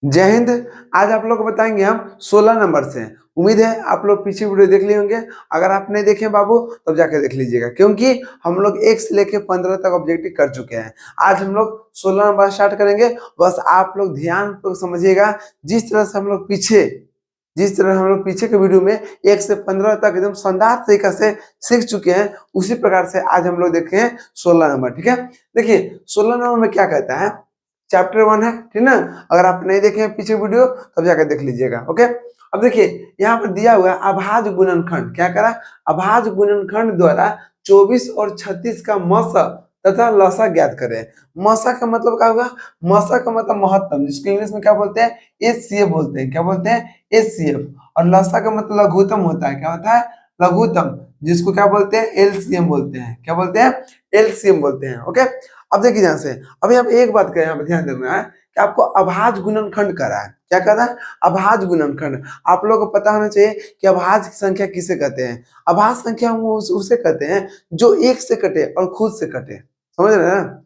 जय हिंद। आज आप लोग को बताएंगे हम 16 नंबर से। उम्मीद है आप लोग पीछे वीडियो देख लिए होंगे। अगर आप नहीं देखे बाबू तब जाके देख लीजिएगा, क्योंकि हम लोग 1 से लेके 15 तक ऑब्जेक्टिव कर चुके हैं। आज हम लोग 16 नंबर स्टार्ट करेंगे। बस आप लोग ध्यान तो समझिएगा। जिस तरह हम लोग पीछे के वीडियो में 1 से 15 तक एकदम शानदार तरीका से सीख चुके हैं, उसी प्रकार से आज हम लोग देखें 16 नंबर। ठीक है, देखिए 16 नंबर में क्या कहता है। चैप्टर 1 है, ठीक ना। अगर आप नहीं देखे हैं पीछे वीडियो तब जाकर देख लीजिएगा। ओके, अब देखिए यहाँ पर दिया हुआ है अभाज्य गुणनखंड। क्या करा, अभाज्य गुणनखंड द्वारा 24 और 36 का मसा तथा लसा ज्ञात करें। मसा का मतलब क्या होगा, मसा का मतलब महत्तम, जिसको इंग्लिश में क्या बोलते हैं, एचसीएफ बोलते हैं। क्या बोलते हैं, एचसीएफ। और लसा का मतलब लघुत्तम होता है। क्या होता है, लघुत्तम, जिसको क्या बोलते हैं, एलसीएम बोलते हैं। क्या बोलते हैं, एलसीएम बोलते हैं। ओके, अब देखिए ध्यान से। अब यहाँ पे एक बात का यहाँ पे ध्यान देना है कि आपको अभाज्य गुणनखंड कर रहा है। क्या कर रहा है, अभाज्य गुणनखंड। आप लोगों को पता होना चाहिए कि अभाज्य संख्या किसे कहते हैं। अभाज्य संख्या हम उसे कहते हैं जो एक से कटे और खुद से कटे। समझ रहे हैं ना,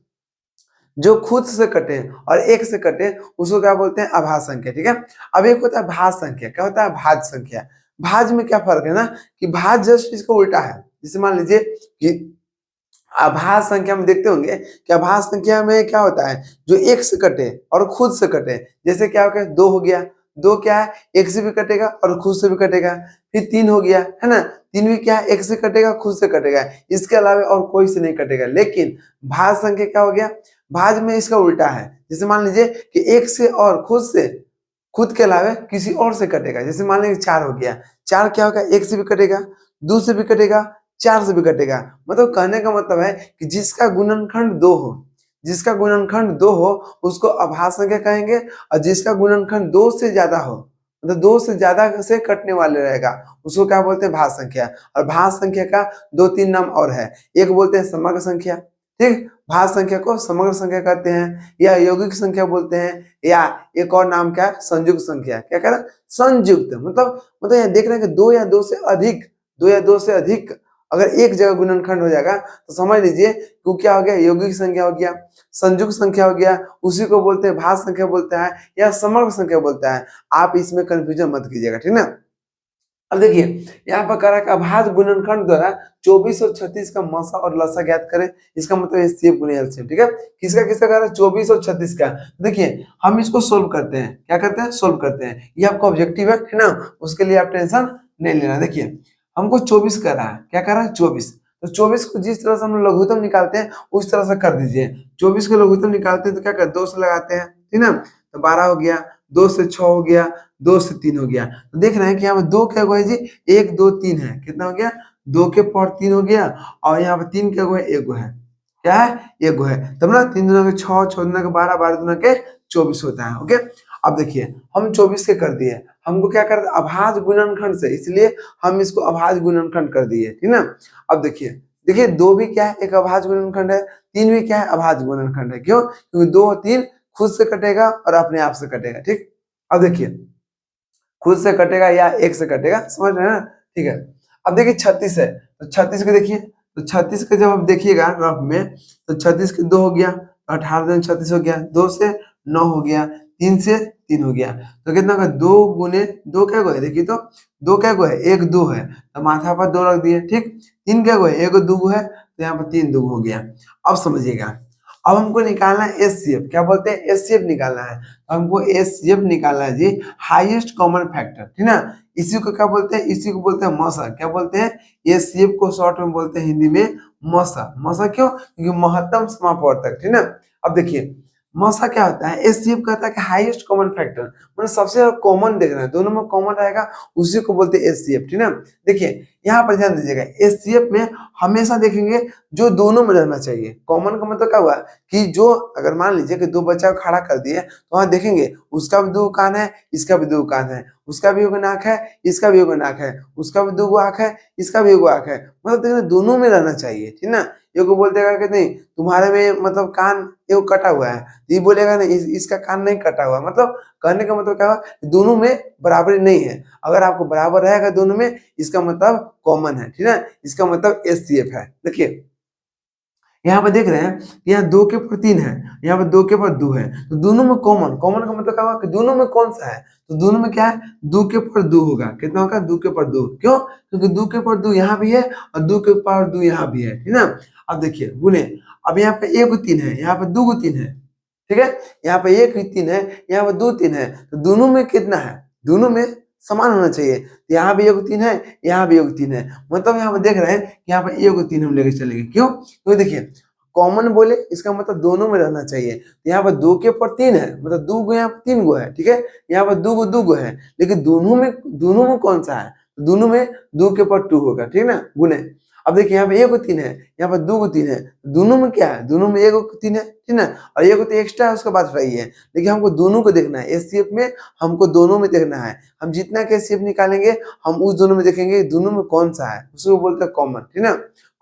जो खुद से कटे और एक से कटे उसको क्या बोलते हैं, अभाज्य संख्या। ठीक है, अब एक होता है भाज्य संख्या। क्या होता है, भाज्य संख्या। भाज्य में क्या फर्क है ना, कि भाज्य जस्ट इसका उल्टा है। जैसे मान लीजिए कि अभाज्य संख्या में देखते होंगे कि अभाज्य संख्या में क्या होता है, जो एक से कटे और खुद से कटे। जैसे क्या हो गया, 2 हो गया। 2 क्या है, एक से भी कटेगा और खुद से भी कटेगा। फिर 3 हो गया, है ना। 3 भी क्या है, एक से कटेगा खुद से कटेगा, इसके अलावा और कोई से नहीं कटेगा। लेकिन भाज्य संख्या क्या हो गया, भाज्य में इसका उल्टा है। जैसे मान लीजिए कि एक से और खुद से, खुद के अलावा किसी और से कटेगा। जैसे मान लीजिए 4 हो गया। 4 क्या होगा, एक से भी कटेगा, 2 से भी कटेगा, 4 से भी कटेगा। मतलब कहने का मतलब है कि जिसका गुणनखंड 2 हो, जिसका गुणनखंड 2 हो उसको अभाज्य संख्या कहेंगे। और जिसका गुणनखंड 2 से ज्यादा हो, मतलब 2 से ज्यादा से कटने वाले रहेगा, उसको क्या बोलते हैं, भाज्य संख्या। और भाज्य संख्या का 2-3 नाम और है। एक बोलते हैं समग्र संख्या, ठीक। भाज्य संख्या को समग्र संख्या कहते हैं, या यौगिक संख्या बोलते हैं, या एक और नाम क्या है, संयुक्त संख्या। क्या कह रहा है, संयुक्त। मतलब यहाँ देख रहे हैं कि 2 या 2 से अधिक, 2 या 2 से अधिक अगर एक जगह गुणनखंड हो जाएगा तो समझ लीजिए कि क्या हो गया, यौगिक संख्या हो गया, संयुक्त संख्या हो गया। उसी को बोलते हैं भाज्य संख्या बोलता है, या समग्र संख्या बोलता है। आप इसमें कंफ्यूजन मत कीजिएगा, ठीक ना। अब देखिए यहाँ पर कह रहा है कि अभाज्य गुणनखंड द्वारा 24 और 36 का मसा और लसा ज्ञात करें। इसका मतलब एचसीएफ गुणे एलसीएम। ठीक है, किसका किसका कह रहा है, 24 और 36 का। देखिए हम इसको सोल्व करते हैं। क्या करते हैं, सोल्व करते हैं। ये आपका ऑब्जेक्टिव है ना, उसके लिए आप टेंशन नहीं लेना। देखिए हमको 24 कर रहा है। क्या कर रहा है, 24। तो 24 को जिस तरह से हम लोग लघुत्तम निकालते हैं उस तरह से कर दीजिए। 24 को लघुत्तम निकालते हैं तो क्या करते हैं, 2 से लगाते हैं, ठीक ना। तो 12 हो गया, 2 से 6 हो गया, 2 से 3 हो गया। तो देख रहे हैं कि यहाँ पे 2 क्या हुआ है जी, 1 2 3 है। कितना हो गया, 2 के पावर 3 हो गया। और यहाँ पे 3 क्या हुआ है, 1 है। क्या है, 1 है। तब ना 3 दूना के 6, 6 दूना के 12, 12 दूना के 24 होता है। ओके, अब देखिए हम 24 के कर दिए। हमको क्या कर, अभाज्य गुणनखंड से, इसलिए हम इसको अभाज्य गुणनखंड कर दिए, ठीक ना। अब देखिए, देखिए 2 भी क्या है, एक अभाज्य गुणनखंड है। 3 भी क्या है, अभाज्य गुणनखंड है। क्यों, क्योंकि 2 और 3 खुद से कटेगा और अपने आप से कटेगा। ठीक, अब देखिए खुद से कटेगा या एक से कटेगा, समझ रहे हैं ना। ठीक है, अब देखिए 36 है। तो 36 के देखिए, तो 36 के जब आप देखिएगा रफ में, तो 36 के 2 हो गया, 18 दिन 36 हो गया, 2 से 9 हो गया, 3 से 3 हो गया। तो कितना होगा, 2 गुने 2 क्या गो है, देखिए तो 2 क्या गो है, 1 2 है, तो माथा पर 2 रख दिए। ठीक, 3 क्या गो है, 1 2 है, तो यहाँ पर 3 2 हो गया। अब समझिएगा, अब हमको निकालना है एचसीएफ। क्या बोलते हैं, एचसीएफ निकालना है। हमको एचसीएफ निकालना है जी, हाईएस्ट कॉमन फैक्टर, ठीक ना। इसी को क्या बोलते हैं, इसी को बोलते हैं मसा। क्या बोलते हैं, एचसीएफ को शॉर्ट में बोलते हैं हिंदी में मसा। मसा क्यों, क्योंकि महत्तम समापवर्तक, ठीक ना। अब देखिए मसा क्या होता है, एचसीएफ कहता है कि हाईएस्ट कॉमन फैक्टर, मतलब सबसे ज्यादा कॉमन देखना है, दोनों में कॉमन रहेगा, उसी को बोलते हैं एचसीएफ, ठीक ना। देखिए यहाँ पर ध्यान दीजिएगा, एचसीएफ में हमेशा देखेंगे जो दोनों में रहना चाहिए। कॉमन का मतलब क्या हुआ कि जो, अगर मान लीजिए कि 2 बच्चा को खड़ा कर दिए तो वहां देखेंगे उसका भी 2 कान है, इसका भी 2 कान है, उसका भी 1 नाक है, इसका भी 1 नाक है, उसका भी 2 आंख है, इसका भी 1 आंख है। मतलब देखना दोनों में रहना चाहिए, ठीक ना। ये को बोलतेगा कि नहीं तुम्हारे में मतलब कान एक कटा हुआ है, तो ये बोलेगा नहीं इसका कान नहीं कटा हुआ। मतलब कहने का मतलब क्या हुआ, दोनों में बराबरी नहीं है। अगर आपको बराबर रहेगा दोनों में, इसका मतलब कॉमन है, ठीक है, इसका मतलब एचसीएफ है। देखिए यहाँ पे देख रहे हैं कि यहाँ 2 के ऊपर 3 है, यहाँ पे 2 के ऊपर 2 है, तो दोनों में कॉमन, कॉमन का मतलब क्या होगा कि दोनों में कौन सा है, तो दोनों में क्या है, 2 के ऊपर 2 होगा। कितना होगा, 2 के ऊपर 2। क्यों, क्योंकि 2 के ऊपर 2 यहाँ भी है और 2 के ऊपर 2 यहाँ भी है, ठीक ना। अब देखिए गुने, अब यहाँ पे 1 3 है, यहाँ पे 2 3 है, ठीक है, यहाँ पे 1 3 है, यहाँ पे 2 3 है, तो दोनों में कितना है, दोनों में समान होना चाहिए। तो यहाँ भी 1 3 है, यहाँ भी 1 3 है, मतलब यहाँ पे देख रहे हैं कि यहाँ पे 1 3 हम लेके चलेंगे। क्यों, तो देखिए कॉमन बोले इसका मतलब दोनों में रहना चाहिए। तो यहाँ पर 2 के ऊपर 3 है, मतलब 2 गो यहाँ पर 3 गो है, ठीक है, यहाँ पर 2 गो है, लेकिन दोनों में कौन सा है, दोनों में 2 के ऊपर 2 होगा, ठीक है ना, गुने। अब देखिए यहाँ पे 1 3 है, यहाँ पर 2 3 है, दोनों में क्या है, दोनों में 1 3 है, ठीक ना, और 1 तो एक्स्ट्रा है उसका बात रही है, लेकिन हमको दोनों को देखना है। एचसीएफ में हमको दोनों में देखना है, हम जितना के एचसीएफ निकालेंगे हम उस दोनों में देखेंगे दोनों में कौन सा है, उसको बोलते हैं कॉमन, ठीक ना।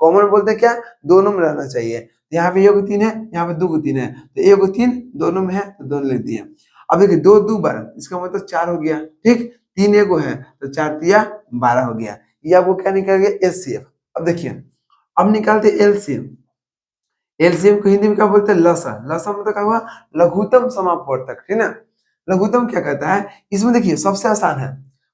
कॉमन बोलते हैं क्या, दोनों में रहना चाहिए। यहाँ पे 1 3 है, यहाँ पे 2 3 है, तो 1 3 दोनों में है तो दोनों लिख दिए। अब देखिए 2 2 12, इसका मतलब 4 हो गया, ठीक, 3 1 है तो 4 तिया 12 हो गया। ये आपको क्या निकल गया, एचसीएफ। अब देखिए अब निकालते एलसीएम। एलसीएम को हिंदी में क्या बोलते हैं, लसा। लसा मतलब क्या हुआ, लघुत्तम समापवर्तक, ठीक ना। लघुत्तम क्या कहता है, इसमें देखिए सबसे आसान है,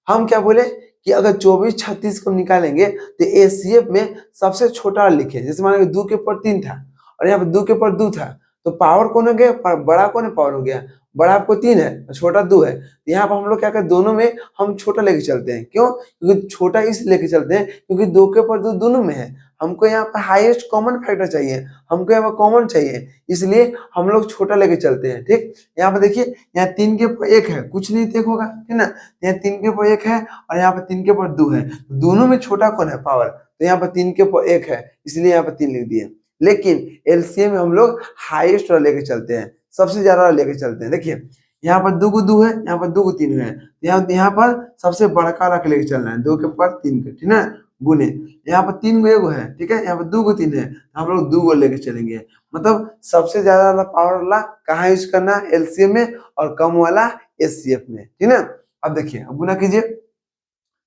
हम क्या बोले कि अगर 24 36 को निकालेंगे तो एचसीएफ में सबसे छोटा लिखे, जैसे मान 2 के ऊपर 3 था और यहाँ पे 2 के ऊपर 2 था, तो पावर कौन हो गया, बड़ा कौन है, पावर हो गया, बड़ा आपको 3 है छोटा 2 है। यहाँ पर हम लोग क्या करते, दोनों में हम छोटा लेके चलते हैं। क्यों, क्योंकि छोटा इस लेके चलते हैं क्योंकि 2 के ऊपर 2 दोनों में है, हमको यहाँ पर हाईएस्ट कॉमन फैक्टर चाहिए, हमको यहाँ पर कॉमन चाहिए, इसलिए हम लोग छोटा लेके चलते हैं, ठीक। यहाँ पर देखिए यहाँ 3 के ऊपर 1 है, कुछ नहीं देख होगा, ठीक ना, यहाँ 3 के ऊपर 1 है और यहाँ पर 3 के ऊपर 2 है, दोनों में छोटा कौन है, पावर, तो यहाँ पर 3 के ऊपर 1 है, इसलिए यहाँ पर 3 लिख दिए। लेकिन एलसीएम में हम लोग हाईएस्ट वाला लेके चलते हैं, सबसे ज्यादा वाला लेके चलते हैं। देखिए यहाँ पर 2 2 है, यहाँ पर 2 3 है, यहाँ पर सबसे बड़का वाला लेके चलना है, 2 के ऊपर 3 के, ठीक ना, गुने। यहाँ पर 3 गो एगो है, ठीक है, यहाँ पर 2 गो 3 है, हम लोग 2 गो लेके चलेंगे, मतलब सबसे ज्यादा वाला पावर वाला कहाँ यूज करना है, एलसीएम में, और कम वाला एचसीएफ में, ठीक ना। अब देखिए अब गुना कीजिए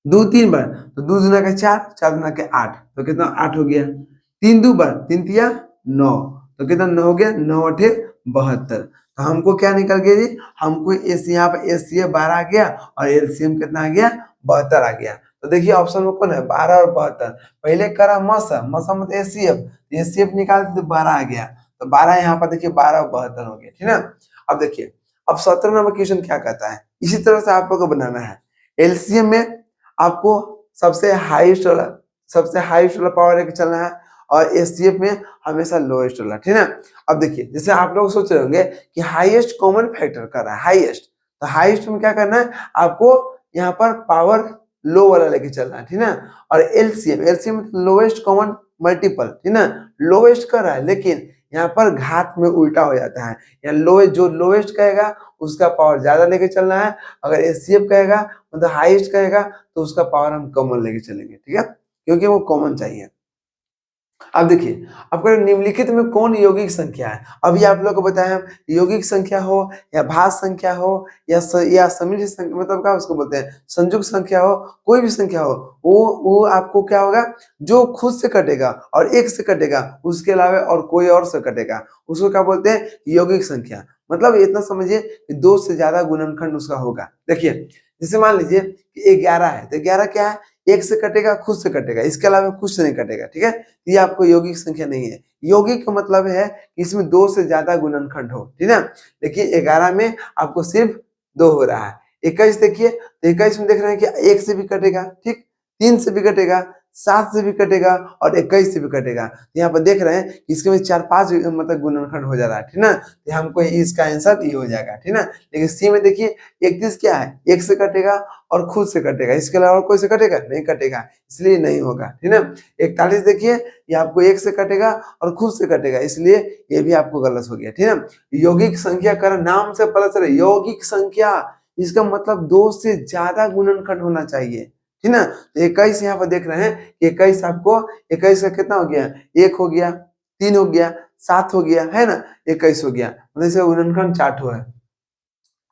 2 3 बार, तो 2 दूना के 4, 4 दूना के 8, तो कितना 8 हो गया। 3 2 बार, 3 तिया 9, तो कितना 9 हो गया, 9 8 72। तो हमको क्या निकल गया जी, हमको एस, यहाँ पर एचसीएफ 12 आ गया और एलसीएम कितना आ गया, 72 आ गया। तो देखिए ऑप्शन में कौन है, 12 और 72। पहले करा मसा, मसा मतलब एचसीएफ, एचसीएफ निकालते तो 12 आ गया, तो 12 यहाँ पर देखिए 12 और 72 हो गया, ठीक ना। अब देखिए अब 17 नंबर क्वेश्चन क्या कहता है, इसी तरह से आप लोग को बनाना है। एलसीएम में आपको सबसे हाईएस्ट वाला पावर लेके चलना है और एचसीएफ में हमेशा लोएस्ट वाला, ठीक है। अब देखिए जैसे आप लोग सोच रहे होंगे कि हाईएस्ट कॉमन फैक्टर कर रहा है, हाईएस्ट, तो हाईएस्ट में क्या करना है, आपको यहाँ पर पावर लो वाला लेके चलना है, ठीक है। और एलसीएम लोएस्ट कॉमन मल्टीपल, ठीक है, लोएस्ट कर रहा है, लेकिन यहाँ पर घात में उल्टा हो जाता है, या जो लोएस्ट कहेगा उसका पावर ज्यादा लेके चलना है, अगर एचसीएफ कहेगा मतलब हाईएस्ट कहेगा तो उसका पावर हम कॉमन लेके चलेंगे, ठीक है, क्योंकि वो कॉमन चाहिए। अब देखिए आपका निम्नलिखित में कौन यौगिक संख्या है, अभी आप लोग को बताया यौगिक संख्या हो या भाज्य संख्या हो या समिश्र संख्या, मतलब क्या उसको बोलते हैं, संयुक्त संख्या हो, कोई भी संख्या हो, वो आपको क्या होगा, जो खुद से कटेगा और एक से कटेगा, उसके अलावा और कोई और से कटेगा, उसको क्या बोलते हैं, यौगिक संख्या। मतलब इतना समझिए कि 2 से ज्यादा गुणनखंड उसका होगा। देखिए जैसे मान लीजिए कि 11 है, तो 11 क्या है, एक से कटेगा, खुद से कटेगा, इसके अलावा कुछ से नहीं कटेगा, ठीक है। ये आपको यौगिक संख्या नहीं है। यौगिक का मतलब है कि इसमें 2 से ज्यादा गुणनखंड हो, ठीक है। देखिए 11 में आपको सिर्फ 2 हो रहा है। 21 देखिए, तो 21 में देख रहे हैं कि 1 से भी कटेगा, ठीक, 3 से भी कटेगा, 7 से भी कटेगा और 21 से भी कटेगा। यहाँ पर देख रहे हैं कि इसके में 4 5 मतलब गुणनखंड हो जा रहा है, ठीक ना, तो हमको इसका आंसर ये हो जाएगा, ठीक ना। लेकिन सी में देखिए 31 क्या है, 1 से कटेगा और खुद से कटेगा, इसके अलावा कोई से कटेगा नहीं कटेगा, इसलिए नहीं होगा, ठीक ना। 41 देखिए ये आपको 1 से कटेगा और खुद से कटेगा, इसलिए ये भी आपको गलत हो गया, ठीक है। यौगिक संख्या का नाम से पता चले, यौगिक संख्या इसका मतलब 2 से ज्यादा गुणनखंड होना चाहिए, ठीक ना। तो 21 यहाँ पर देख रहे हैं, 21 आपको 21 का कितना हो गया, 1 हो गया, 3 हो गया, 7 हो गया, है ना, 21 हो गया, मतलब इसका गुणनखंड 4 है।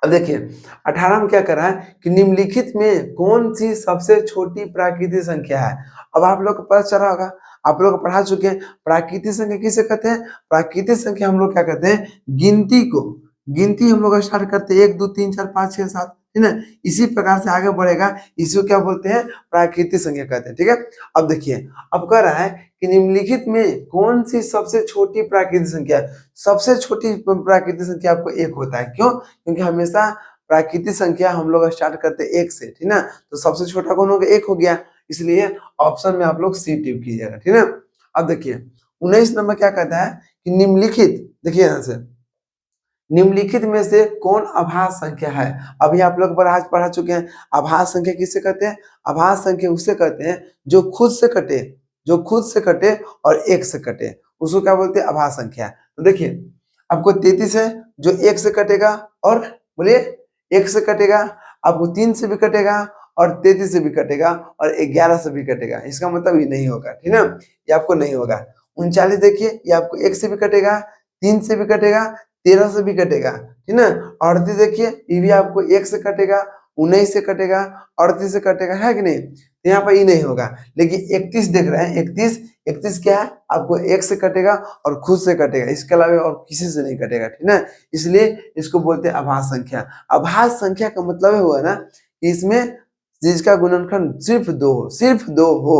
अब देखिए 18 में क्या कर रहा है कि निम्नलिखित में कौन सी सबसे छोटी प्राकृतिक संख्या है। अब आप लोग को पता चला होगा, आप लोग पढ़ा चुके हैं प्राकृतिक संख्या किसे कहते हैं। प्राकृतिक संख्या हम लोग क्या कहते हैं, गिनती को, गिनती हम लोग स्टार्ट करते हैं 1 2 3 4 5 6 7, है ना, इसी प्रकार से आगे बढ़ेगा, इसको क्या बोलते हैं, प्राकृतिक संख्या कहते हैं। ठीक है, अब देखिए, अब कह रहा है कि निम्नलिखित में कौन सी सबसे छोटी प्राकृतिक संख्या है। सबसे छोटी प्राकृतिक संख्या आपको 1 होता है, क्यों, क्योंकि हमेशा प्राकृतिक संख्या हम लोग स्टार्ट करते हैं 1 से, ठीक ना, तो सबसे छोटा कौन हो गया, 1 हो गया, इसलिए ऑप्शन में आप लोग सी टिक कीजिएगा, ठीक है। अब देखिए 19 नंबर क्या कहता है कि निम्नलिखित, देखिए यहाँ से, निम्नलिखित में से कौन अभाज्य संख्या है। अभी आप लोग पढ़ा चुके हैं अभाज्य संख्या किसे कहते हैं। अभाज्य संख्या उसे कहते हैं जो खुद से कटे, जो खुद से कटे और 1 से कटे, उसको क्या बोलते हैं, अभाज्य संख्या। तो देखिए आपको 33 है जो 1 से कटेगा, और बोलिए 1 से कटेगा, आपको 3 से भी कटेगा और 33 से भी कटेगा और 11 से भी कटेगा, इसका मतलब ये नहीं होगा, ठीक है, ये आपको नहीं होगा। 39 देखिए ये आपको 1 से भी कटेगा, 3 से भी कटेगा, 13 से भी कटेगा, ठीक ना। 38 देखिए ये भी आपको 1 से कटेगा, 19 से कटेगा, 38 से कटेगा, है कि नहीं, तो यहाँ पर ये नहीं होगा। लेकिन 31 देख रहे हैं, 31 क्या है, आपको 1 से कटेगा और खुद से कटेगा, इसके अलावा और किसी से नहीं कटेगा, ठीक ना, इसलिए इसको बोलते हैं अभाज्य संख्या। अभाज्य संख्या का मतलब हुआ ना कि इसमें जिसका गुणनखंड सिर्फ 2 हो, सिर्फ 2 हो,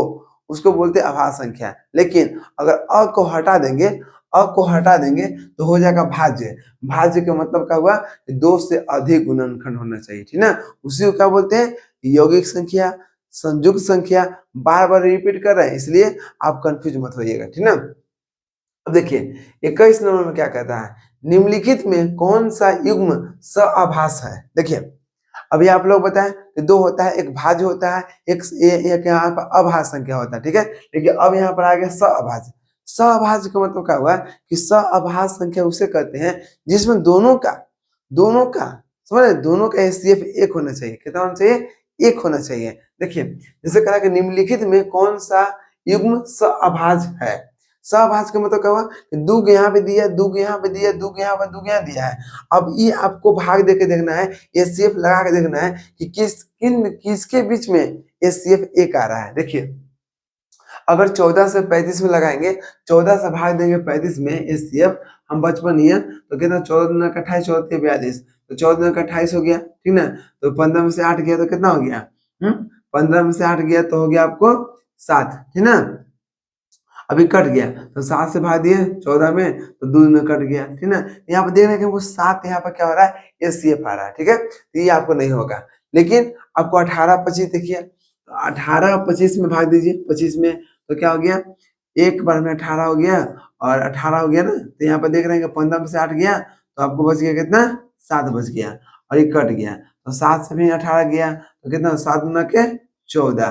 उसको बोलते हैं अभाज्य संख्या। लेकिन अगर अ को हटा देंगे, अ को हटा देंगे तो हो जाएगा भाज्य। भाज्य का मतलब क्या हुआ, 2 से अधिक गुणनखंड होना चाहिए, ठीक ना, उसी को क्या बोलते हैं, यौगिक संख्या, संयुक्त संख्या। बार बार रिपीट कर रहे हैं इसलिए आप कंफ्यूज मत होइएगा, ठीक ना। अब देखिए 21 नंबर में क्या कहता है, निम्नलिखित में कौन सा युग्म सअभाज्य है। देखिए अभी आप लोग बताएं कि 2 होता है, एक भाज्य होता है, एक यहाँ पर अभाज्य संख्या होता है, ठीक है, लेकिन अब यहाँ पर आ गया सअभाज्य। सअभाज्य का मतलब क्या हुआ कि सअभाज्य संख्या उसे कहते हैं जिसमें दोनों का समझ रहे, दोनों का एचसीएफ 1 होना चाहिए। कितना होना चाहिए, 1 होना चाहिए। देखिए जैसे कहा कि निम्नलिखित में कौन सा युग्म सअभाज्य है। सअभाज्य का मतलब क्या हुआ, दुग यहाँ पे दिया, दुग यहाँ पे दिया, दुग यहाँ पर, दुग यहाँ दिया है। अब ये आपको भाग देके देखना है, एचसीएफ लगा के देखना है कि किसके बीच में एचसीएफ 1 आ रहा है। देखिए अगर 14 से 35 में लगाएंगे, 14 से भाग देंगे 35 में एचसीएफ, हम बचपन ही है तो कितना, 14 दूना का 28, 14 42, तो 14 दूना का 28 हो गया, ठीक ना, तो 15 में से 8 गया तो कितना हो गया, 15 में से 8 गया तो हो गया आपको 7, ठीक ना। अभी कट गया तो 7 से भाग दिए 14 में तो 2 में कट गया, ठीक ना। यहाँ पर देख रहे हैं कि हमको 7 यहाँ पर क्या हो रहा है, एचसीएफ आ रहा है, ठीक है, तो ये आपको नहीं होगा। लेकिन आपको 18 25 देखिए, तो 18 25 में भाग दीजिए, 25 में तो क्या हो गया, एक बार में 18 हो गया और 18 हो गया ना, तो यहाँ पर देख रहे हैं कि 15 में से 8 गया तो आपको बच गया कितना, 7 बच गया, और ये कट गया तो 7 से भी 18 गया तो कितना, 7 गुना के 14,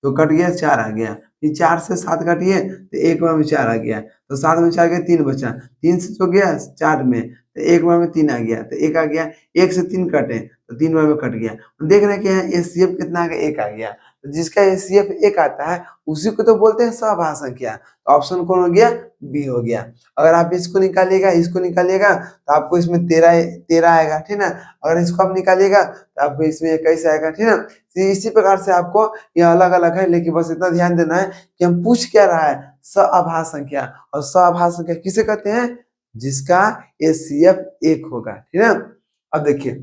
तो कट गया 4 आ गया, फिर 4 से 7 काटिए तो एक बार में 4 आ गया, तो 7 में 4 गया 3 बचा, 3 से जो गया 4 में तो एक बार में 3 आ गया, तो 1 आ गया, 1 से 3 कटे तो 3 बार में कट गया। देख रहे हैं कि एचसीएफ कितना आ गया, 1 आ गया, तो जिसका एचसीएफ 1 आता है उसी को तो बोलते हैं सअभाज्य संख्या। तो ऑप्शन कौन हो गया, बी हो गया। अगर आप इसको निकालिएगा तो आपको इसमें 13 आएगा, ठीक ना। अगर इसको आप निकालिएगा तो आपको इसमें 21 आएगा, ठीक ना। इसी प्रकार से आपको ये अलग अलग है, लेकिन बस इतना ध्यान देना है कि हम पूछ क्या रहा है, सअभाज्य संख्या, और सअभाज्य संख्या किसे कहते हैं, जिसका एचसीएफ 1 होगा, ठीक है। अब देखिए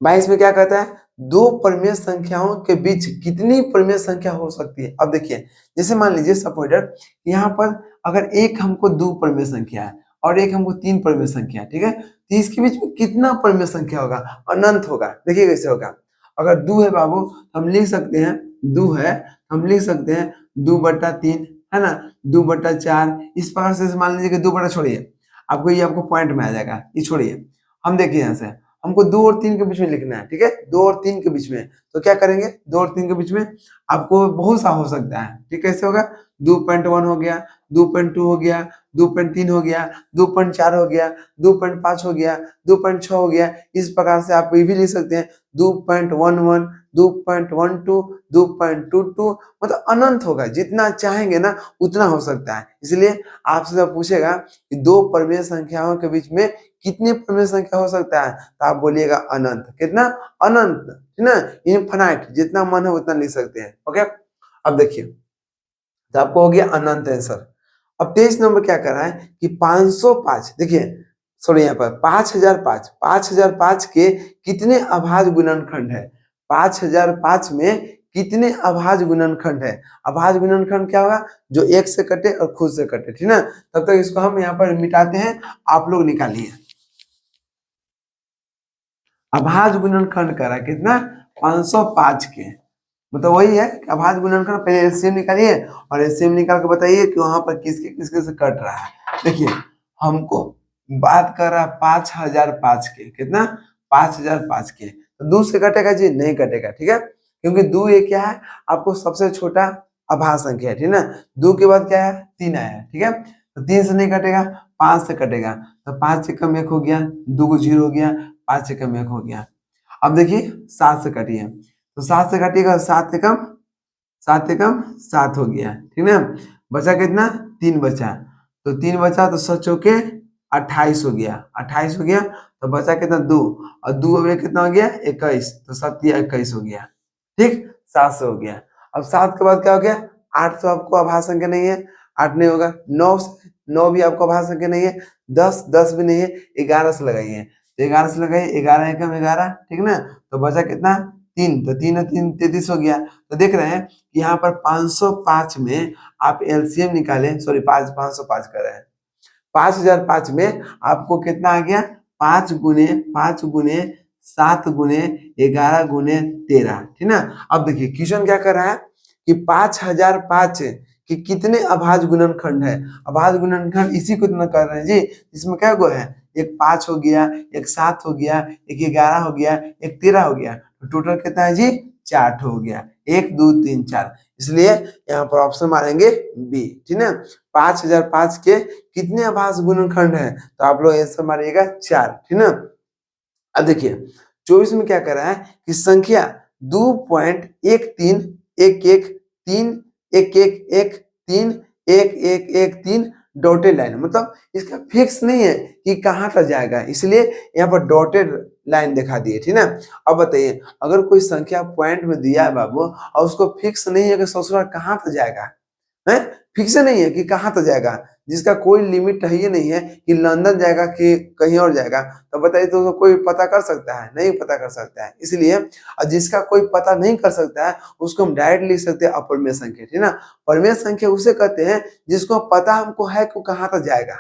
22 में क्या कहता है, 2 परिमेय संख्याओं के बीच कितनी परिमेय संख्या हो सकती है। अब देखिए जैसे मान लीजिए सपोर्टर यहाँ पर अगर एक हमको 2 परिमेय संख्या है और एक हमको 3 परिमेय संख्या है, ठीक है, तो इसके बीच में कितना परिमेय संख्या होगा, अनंत होगा। देखिए कैसे होगा, अगर 2 है बाबू हम लिख सकते हैं, 2 है हम लिख सकते हैं 2/3, है ना, 2/4, इस प्रकार से मान लीजिए कि 2 बटा, छोड़िए आपको ये आपको पॉइंट में आ जाएगा, ये छोड़िए, हम देखिए यहाँ से हमको 2 और 3 के बीच में लिखना है, ठीक है, 2 और 3 के बीच में, तो क्या करेंगे, 2 और 3 के बीच में आपको बहुत सा हो सकता है, ठीक, कैसे होगा, 2.1 हो गया, 2.2 हो गया, 2.3 हो गया, 2.4 हो गया, 2.5 हो गया, 2.6 हो गया, इस प्रकार से आप ये भी लिख सकते हैं 2.11, 2.12, 2.22, मतलब अनंत होगा, जितना चाहेंगे ना उतना हो सकता है। इसलिए आपसे जब पूछेगा कि 2 परिमेय संख्याओं के बीच में कितनी परिमेय संख्या हो सकता है, तो आप बोलिएगा अनंत। कितना, अनंत, है ना, इनफाइनाइट, जितना मन है उतना लिख सकते हैं। ओके अब देखिए तो आपको हो गया अनंत आंसर। अब 23 नंबर क्या कर रहा है कि 505, देखिए सॉरी यहाँ पर 5005, 5005 के कितने अभाज्य गुणनखंड है? 5005 में कितने अभाज्य गुणनखंड है? अभाज्य गुणनखंड क्या होगा? जो एक से कटे और खुद से कटे, ठीक ना। तब तक इसको हम यहाँ पर मिटाते हैं, आप लोग निकालिए। अभाज्य गुणनखंड कर रहा है कितना? 505 के, मतलब वही है अभाज्य गुणनखंड। पहले एलसीएम निकालिए और एलसीएम निकाल के बताइए कि वहां पर किसके किसके से कट रहा है। देखिए हमको बात कर रहा है 5005 के, कितना? 5005 के। तो 2 से कटेगा जी? नहीं कटेगा, ठीक है, क्योंकि 2 ये क्या है? आपको सबसे छोटा अभाज्य संख्या है, ठीक ना। 2 के बाद क्या है? 3 आया है, ठीक है। तो 3 से नहीं कटेगा, 5 से कटेगा। तो 5 से कम 1 हो गया, 2 को 0 हो गया, 5 से कम 1 हो गया। अब देखिए 7 से कटिए, तो 7 से काटिएगा, 7 एकम 7 एकम 7 हो गया, ठीक ना। बचा कितना? 3 बचा, तो 3 बचा तो 7 चौके 28 हो गया, 28 हो गया। तो बचा कितना? 2, और 2 में कितना हो गया? 21, तो 7 या 21 हो गया, ठीक। 7 से हो गया। अब 7 के बाद क्या हो गया? 8 तो आपको अभाज्य संख्या नहीं है, 8 नहीं होगा। 9 भी आपको अभाज्य संख्या नहीं है। 10 भी नहीं है। 11 से लगाइए, तो 11 से लगाइए, 11 एकम 11, ठीक ना। तो बचा कितना? 3, तो 3 और 3 33 हो गया। तो देख रहे हैं कि यहाँ पर 505 में आप एलसीएम निकालें, सॉरी 505 कर रहे हैं, 5005 में आपको कितना आ गया? 5 गुने 5 गुने 7 गुने 11 गुने 13, ठीक ना। अब देखिए क्वेश्चन क्या कर रहा है कि 5005 कि कितने अभाज्य गुणनखंड है? अभाज्य गुणनखंड इसी को इतना कर रहे हैं जी। इसमें क्या गो है? एक 5 हो गया, एक 7 हो गया, एक 11 हो गया, एक 13 हो गया। तो टोटल कितना है जी? 4 हो गया, 1 2 3 4। इसलिए यहाँ पर ऑप्शन मारेंगे बी, ठीक ना। 5005 के कितने अभाज्य गुणनखंड है? तो आप लोग आंसर मारिएगा 4, ठीक ना। अब देखिए 24 में क्या कर रहा है कि संख्या 2.13111131113 डॉटेड लाइन, मतलब इसका फिक्स नहीं है कि कहाँ तक जाएगा, इसलिए यहाँ पर डॉटेड लाइन दिखा दिए, ठीक ना। अब बताइए अगर कोई संख्या पॉइंट में दिया है बाबू और उसको फिक्स नहीं है कि ससुराल कहाँ तक जाएगा, है फिक्स नहीं है कि कहाँ तक जाएगा, जिसका कोई लिमिट है ही नहीं है कि लंदन जाएगा कि कहीं और जाएगा, तो बताइए तो उसको कोई पता कर सकता है? नहीं पता कर सकता है। इसलिए जिसका कोई पता नहीं कर सकता है उसको हम डायरेक्ट लिख सकते हैं अपरिमेय संख्या, ठीक ना। परिमेय संख्या उसे कहते हैं जिसको पता हमको है कि कहाँ तक जाएगा,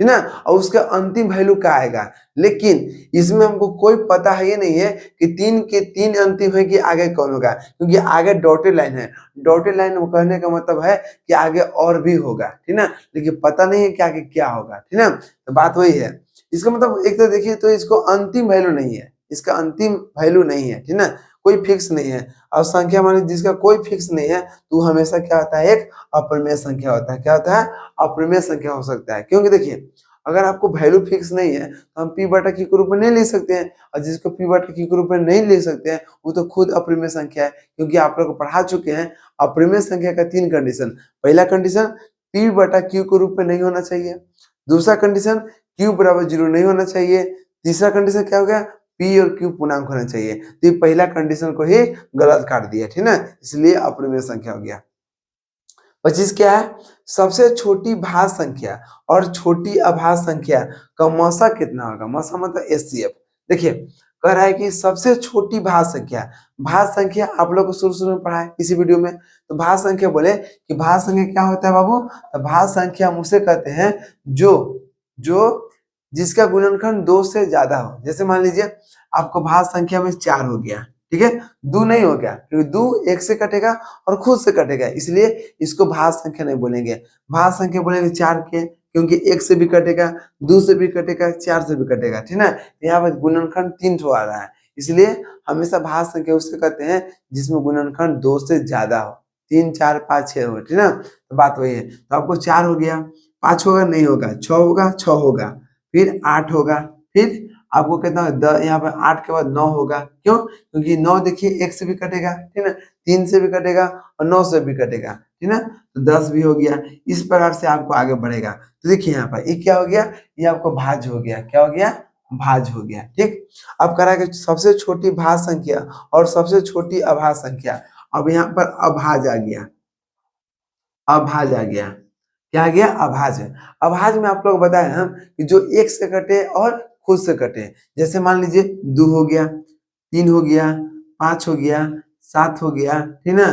है ना, और उसका अंतिम वैल्यू क्या आएगा। लेकिन इसमें हमको कोई पता है ये नहीं है कि 3 के 3 अंतिम है कि आगे कौन होगा, क्योंकि आगे डॉटेड लाइन है। डॉटेड लाइन कहने का मतलब है कि आगे और भी होगा, ठीक ना, लेकिन पता नहीं है कि आगे क्या होगा, ठीक ना। तो बात वही है। इसका मतलब एक तो देखिए तो इसको अंतिम वैल्यू नहीं है, इसका अंतिम वैल्यू नहीं है, ठीक ना, कोई फिक्स नहीं है। और संख्या माने जिसका कोई फिक्स नहीं है तो हमेशा क्या होता है? एक अपरिमेय संख्या होता है। क्या होता है? अपरिमेय संख्या हो सकता है, क्योंकि देखिए अगर आपको वैल्यू फिक्स नहीं है तो हम पी बटा क्यू के रूप में नहीं ले सकते हैं, और जिसको पी बटा क्यू के रूप में नहीं ले सकते हैं वो तो खुद अपरिमेय संख्या है, क्योंकि आप लोग को पढ़ा चुके हैं अपरिमेय संख्या का 3 कंडीशन। पहला कंडीशन पी बटा क्यू के रूप में नहीं होना चाहिए, दूसरा कंडीशन क्यू बराबर 0 नहीं होना चाहिए, तीसरा कंडीशन क्या हो गया? पी और क्यू पूर्णांक होना चाहिए। तो ये पहला कंडीशन को ही गलत काट दिया, ठीक ना, इसलिए अपरिमेय संख्या हो गया। 25 क्या है? सबसे छोटी भाज्य संख्या और छोटी अभाज्य संख्या का मसा कितना होगा? मसा मतलब एचसीएफ। देखिए कह रहा है कि सबसे छोटी भाज्य संख्या, भाज्य संख्या आप लोग को शुरू में पढ़ा है इसी वीडियो में। तो भाज्य संख्या बोले कि भाज्य संख्या क्या होता है बाबू? तो भाज्य संख्या हम उसे कहते हैं जो जो जिसका गुणनखंड 2 से ज्यादा हो। जैसे मान लीजिए आपको भाज्य संख्या में 4 हो गया, ठीक है, 2 नहीं हो गया, क्योंकि 2 1 से कटेगा और खुद से कटेगा, इसलिए इसको भाज्य संख्या नहीं बोलेंगे। भाज्य संख्या बोलेंगे 4 के, क्योंकि 1 से भी कटेगा, 2 से भी कटेगा, 4 से भी कटेगा, ठीक ना। यहाँ पर गुणनखंड 3 ठो आ रहा है, इसलिए हमेशा भाज्य संख्या उससे कहते हैं जिसमें गुणनखंड 2 से ज्यादा हो, 3 4 5 6 हो, ठीक ना। तो बात वही है। तो आपको 4 हो गया, 5 होगा नहीं होगा, 6 होगा 6 होगा, फिर 8 होगा, फिर आपको कितना यहाँ पर 8 के बाद 9 होगा। क्यों? क्योंकि 9 देखिए 1 से भी कटेगा, ठीक ना, 3 से भी कटेगा और 9 से भी कटेगा, ठीक ना। तो 10 भी हो गया। इस प्रकार से आपको आगे बढ़ेगा। तो देखिए यहाँ पर ये क्या हो गया? ये आपको भाज्य हो गया। क्या हो गया? भाज्य हो गया, ठीक। अब कह रहा है कि सबसे छोटी भाज्य संख्या और सबसे छोटी अभाज्य संख्या। अब यहाँ पर अभाज्य आ गया, अभाज्य आ गया। क्या आ गया? अभाज्य। अभाज्य में आप लोग बताए हम कि जो एक से कटे और खुद से कटे, जैसे मान लीजिए 2 हो गया, 3 हो गया, 5 हो गया, 7 हो गया, ठीक ना,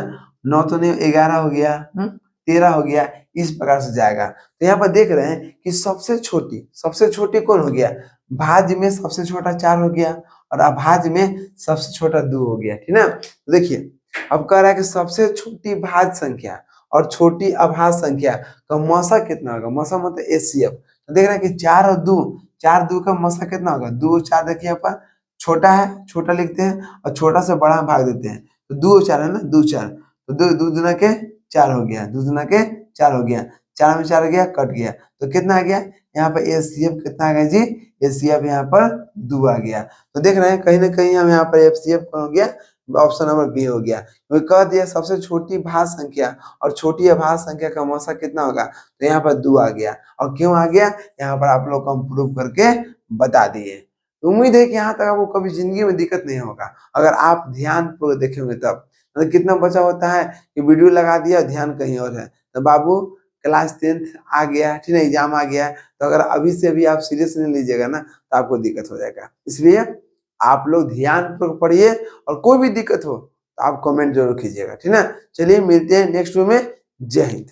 9 तो नहीं, 11 हो गया, 13 हो गया, इस प्रकार से जाएगा। तो यहाँ पर देख रहे हैं कि सबसे छोटी कौन हो गया? भाज्य में सबसे छोटा 4 हो गया और अभाज्य में सबसे छोटा 2 हो गया, ठीक ना। तो देखिए अब कह रहा है कि सबसे छोटी भाज्य संख्या और छोटी अभाज्य संख्या का मौसा कितना होगा? मौसा मतलब एचसीएफ। तो देख रहे हैं कि 4 और 2, 4 2 का मौसा कितना होगा? 2 4 देखिए यहाँ पर छोटा है, छोटा लिखते हैं और छोटा से बड़ा भाग देते हैं। तो 2 और 4 है ना, 2 4, तो 2 2 दूना के 4 हो गया, 2 दूना के 4 हो गया, 4 में 4 गया, कट गया, तो कितना आ गया? यहाँ पर एचसीएफ कितना आ गया जी? एचसीएफ यहाँ पर 2 आ गया। तो देख रहे हैं कहीं ना कहीं हम यहाँ पर एचसीएफ कौन हो गया? ऑप्शन नंबर बी हो गया। तो कह दिया सबसे छोटी भाज्य संख्या और छोटी अभाज्य संख्या का मौसा कितना होगा? तो यहाँ पर 2 आ गया। और क्यों आ गया? यहाँ पर आप लोग को हम प्रूव करके बता दिए। तो उम्मीद है कि यहाँ तक आपको कभी जिंदगी में दिक्कत नहीं होगा अगर आप ध्यान पूर्वक देखेंगे तब। मतलब कितना बचा होता है कि वीडियो लगा दिया, ध्यान कहीं और है। तो बाबू क्लास 10th आ गया, ठीक है, एग्जाम आ गया, तो अगर अभी से अभी आप सीरियस नहीं लीजिएगा ना तो आपको दिक्कत हो जाएगा। इसलिए आप लोग ध्यान पूर्वक पढ़िए और कोई भी दिक्कत हो तो आप कमेंट जरूर कीजिएगा, ठीक है। चलिए मिलते हैं नेक्स्ट वीडियो में। जय हिंद।